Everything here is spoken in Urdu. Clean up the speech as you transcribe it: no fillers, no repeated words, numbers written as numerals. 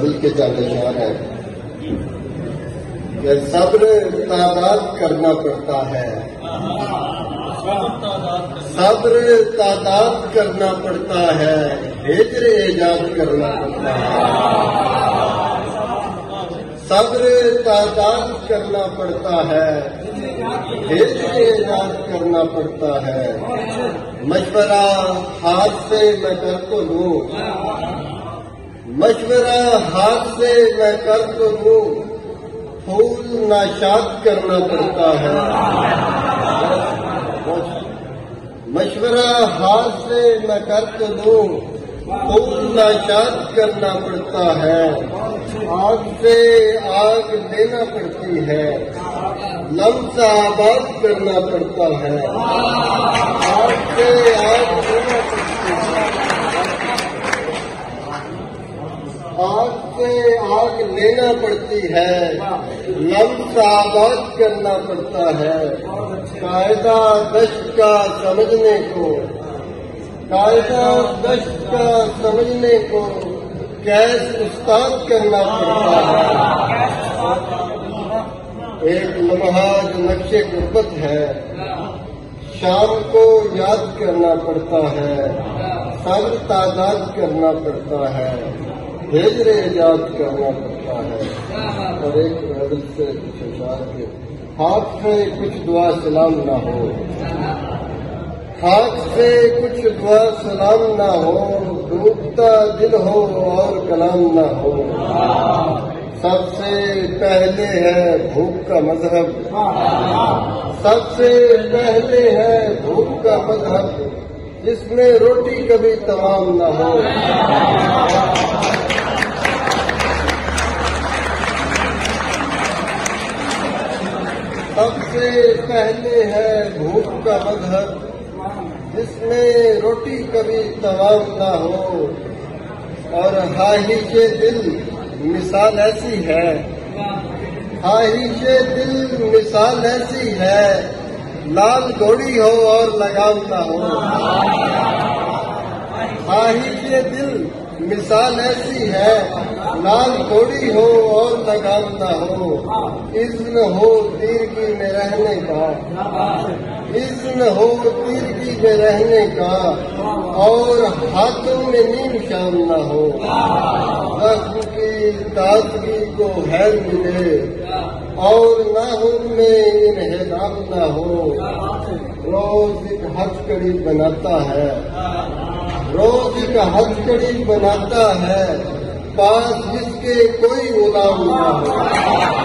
غزل کے جانشان ہیں کہ صبر تعداد کرنا پڑتا ہے، صبر تعداد کرنا پڑتا ہے، ہجر ایجاد کرنا پڑتا ہے، صبر تعداد کرنا پڑتا ہے، ہجر ایجاد کرنا پڑتا ہے، مشورہ ہاتھ سے میں کر تو لوں، مشورہ ہاتھ سے میں کر تو لوں، پھول ناشاد کرنا پڑتا ہے، مشورہ ہاتھ سے میں کر تو لوں، پھول ناشاد کرنا پڑتا ہے، آگ سے آگ لینا پڑتی ہے، لمس آباد کرنا پڑتا ہے، آگ سے آگ لینا پڑتی ہے، آگ سے آگ لینا پڑتی ہے، لمس آباد کرنا پڑتا ہے، قاعدہ دشت کا سمجھنے کو، قاعدہ دشت کا سمجھنے کو کیس استاد کرنا پڑتا ہے، ایک لمحہ جو نقش غربت ہے، شام کو یاد کرنا پڑتا ہے، صبر تعداد کرنا پڑتا ہے، ہجر ایجاد کرنا پڑتا ہے، اور ایک غزل سے کچھ اشعار کے ہاتھ سے کچھ دعا سلام نہ ہو، ہاتھ سے کچھ دعا سلام نہ ہو، ڈوبتا دل ہو اور کلام نہ ہو، سب سے پہلے ہے بھوک کا مذہب، سب سے پہلے ہے بھوک کا مذہب، جس میں روٹی کبھی تمام نہ ہو، سب سے پہلے ہے بھوک کا مذہب، جس میں روٹی کبھی تمام نہ ہو، اور خواہش دل مثال ایسی ہے، خواہش دل مثال ایسی ہے، لال گھوڑی ہو اور لگام نہ ہو، خواہش دل مثال ایسی ہے، لال گھوڑی ہو اور لگام نہ ہو، اذن ہو تیرگی میں رہنے کا، اذن ہو تیرگی میں رہنے کا، اور ہاتھوں میں نیم شام نہ ہو، زخم کی تازگی کو خیر ملے، اور ناخن میں انہدام نہ ہو، روز ایک ہتھکڑی بناتا ہے، روز ایک ہتھکڑی بناتا ہے، پاس جس کے کوئی غلام نہ ہو۔